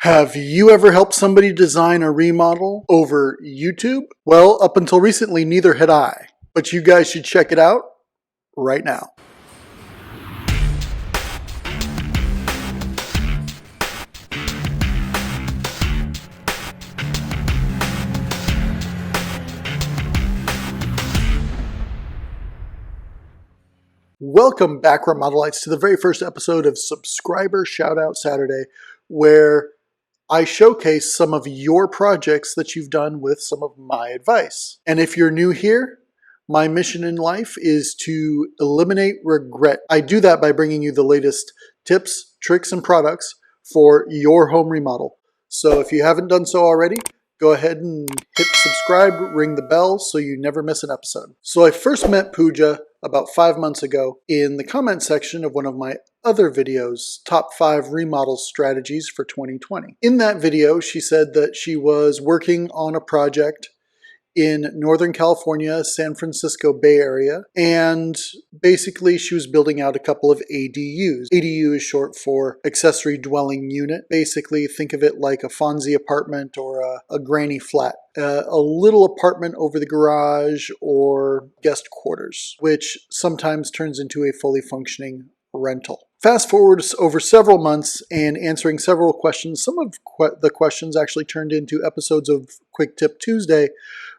Have you ever helped somebody design a remodel over YouTube? Well, up until recently, neither had I. But you guys should check it out right now. Welcome back, Remodelites, to the very first episode of Subscriber Shoutout Saturday, where I showcase some of your projects that you've done with some of my advice. And if you're new here, my mission in life is to eliminate regret. I do that by bringing you the latest tips, tricks, and products for your home remodel. So if you haven't done so already, go ahead and hit subscribe, ring the bell so you never miss an episode. So I first met Pooja about 5 months ago in the comment section of one of my other videos, Top 5 Remodel Strategies for 2020. In that video, she said that she was working on a project in Northern California, San Francisco Bay Area, and basically she was building out a couple of ADUs. ADU is short for accessory dwelling unit. Basically, think of it like a Fonzie apartment or a granny flat. A little apartment over the garage or guest quarters, which sometimes turns into a fully functioning rental. Fast forward over several months and answering several questions. Some of the questions actually turned into episodes of Quick Tip Tuesday,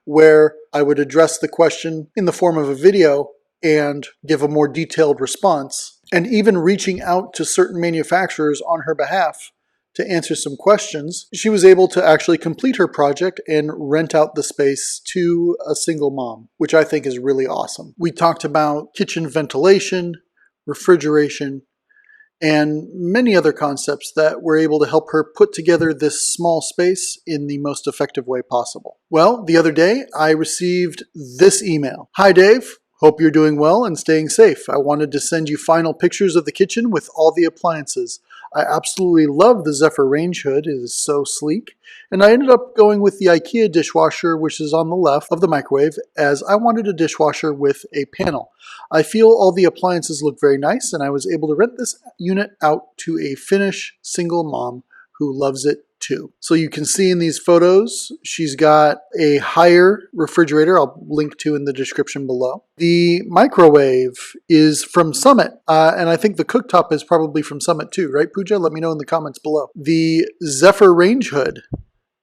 where I would address the question in the form of a video and give a more detailed response, and even reaching out to certain manufacturers on her behalf to answer some questions. She was able to actually complete her project and rent out the space to a single mom, which I think is really awesome. We talked about kitchen ventilation, refrigeration, and many other concepts that were able to help her put together this small space in the most effective way possible. Well, the other day I received this email. Hi Dave, hope you're doing well and staying safe. I wanted to send you final pictures of the kitchen with all the appliances. I absolutely love the Zephyr range hood, it is so sleek. And I ended up going with the IKEA dishwasher, which is on the left of the microwave, as I wanted a dishwasher with a panel. I feel all the appliances look very nice, and I was able to rent this unit out to a Finnish single mom who loves it too. So you can see in these photos, she's got a higher refrigerator I'll link to in the description below. The microwave is from Summit, and I think the cooktop is probably from Summit too, right Pooja? Let me know in the comments below. The Zephyr range hood,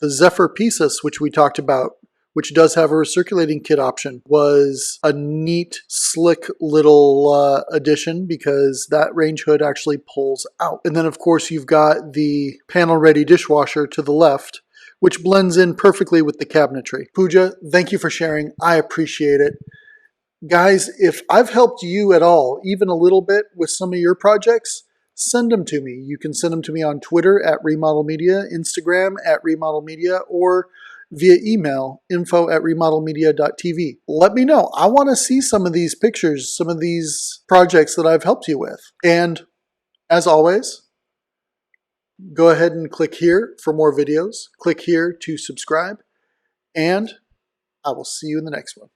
the Zephyr Pieces, which we talked about, which does have a recirculating kit option, was a neat, slick little addition because that range hood actually pulls out. And then of course you've got the panel-ready dishwasher to the left, which blends in perfectly with the cabinetry. Pooja, thank you for sharing. I appreciate it. Guys, if I've helped you at all, even a little bit with some of your projects, send them to me. You can send them to me on Twitter at Remodel Media, Instagram at Remodel Media, or via email, info@remodelmedia.tv. Let me know. I want to see some of these pictures, some of these projects that I've helped you with. And as always, go ahead and click here for more videos. Click here to subscribe. And I will see you in the next one.